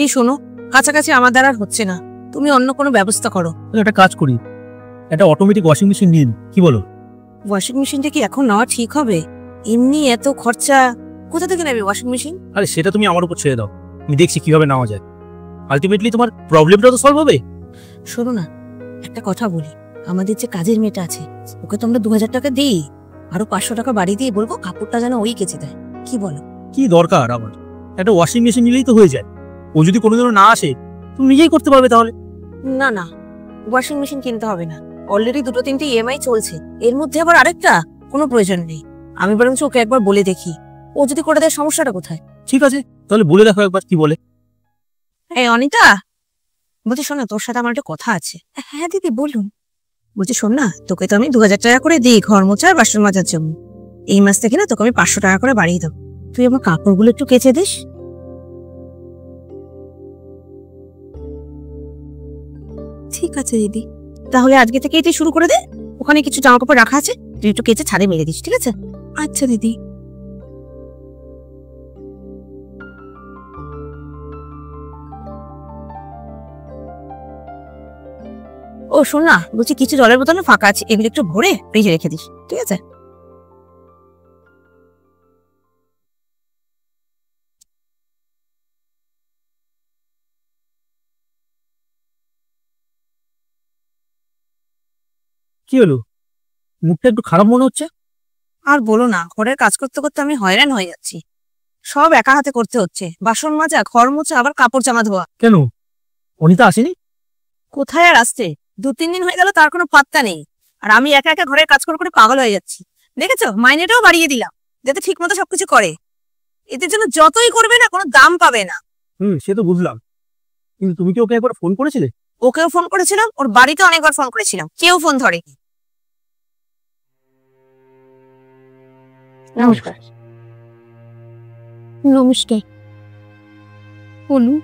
এই শোনো, কাছাকাছি আমার দ্বারা আর হচ্ছে না, তুমি অন্য কোনো ব্যবস্থা করো। একটা কাজ করি, একটা অটোমেটিক ওয়াশিং মেশিন নিন, কি বলো? ওয়াশিং মেশিনটা কি এখন নেওয়া ঠিক হবে? এমনি এত খরচা, কোথা থেকে নেবে ওয়াশিং মেশিন? আরে সেটা তুমি আমার উপর ছেড়ে দাও, আমি দেখছি কিভাবে নেওয়া যায়। আলটিমেটলি তোমার প্রবলেমটা তো সলভ হবে। শোনো না, একটা কথা বলি, আমাদের যে কাজের মেয়েটা আছে ওকে তো আমরা 2000 টাকা দিই, আরো 500 টাকা বাড়ি দিয়ে বলবো কাপড়টা যেন ওই কেচে দেয়, কি বলো? কি দরকার আমার? একটা ওয়াশিং মেশিন নিলেই তো হয়ে যায়। ও যদি কোনোদিনও না আসে তুমি নিজেই করতে পারবে তাহলে। না না, ওয়াশিং মেশিন কিনতে হবে না, অলরেডি 2-3টে ইএমআই চলছে, এর মধ্যে আবার আরেকটা, কোনো প্রয়োজন নেই। আমি বরঞ্চ ওকে একবার বলে দেখি, ও যদি করে দেয় সমস্যাটা কোথায়? ঠিক আছে, তাহলে বলে দেখো একবার কি বলে। এই অনিতা, বলছি শোন না, তোর সাথে আমার একটা কথা আছে। হ্যাঁ দিদি বলুন। বলছি শোন না, তোকে তো আমি 2000 টাকা করে দিই ঘর মোছা আর বাসন মাজার জন্য, এই মাস থেকে না তোকে আমি 500 টাকা করে বাড়িয়ে দেবো, তুই আমার কাপড়গুলো একটু কেচে দিস। ঠিক আছে দিদি, তাহলে আজকে থেকে এটাই শুরু করে দে, ওখানে কিছু জামা কাপড় রাখা আছে, তুই একটু কেচে ছাদে মেরে দিস, ঠিক আছে? আচ্ছা দিদি। ও শোন না, বলছি কিছু জলের বোতল ফাঁকা আছে, এগুলো একটু ভরে ফ্রিজে রেখে দিস, ঠিক আছে? কি হলো, মুখটা একটু খারাপ মনে হচ্ছে? আর বলো না, ঘরের কাজ করতে করতে আমি হয়রান হয়ে যাচ্ছি, সব একা হাতে করতে হচ্ছে, বাসন মাজা, ঘর মোছা, আবার কাপড় জামা ধোয়া। কেন, অনিতা আসেনি? কোথায় আর আসছে, 2-3 দিন হয়ে গেল, তার কোনো পাত্তা নেই। আর আমি একা একা ঘরের কাজ করে করে পাগল হয়ে যাচ্ছি। দেখেছো, মাইনেটাও বাড়িয়ে দিলাম, যাতে ঠিক মতো সবকিছু করে। এদের জন্য যতই করবে না, কোনো দাম পাবে না। সে তো বুঝলাম, কিন্তু তুমি কি ওকে একবার ফোন করেছিলে? ওকেও ফোন করেছিলাম, ওর বাড়িতে অনেকবার ফোন করেছিলাম, কেউ ফোন ধরেনি। নমস্কার। নমস্কার। বলুন।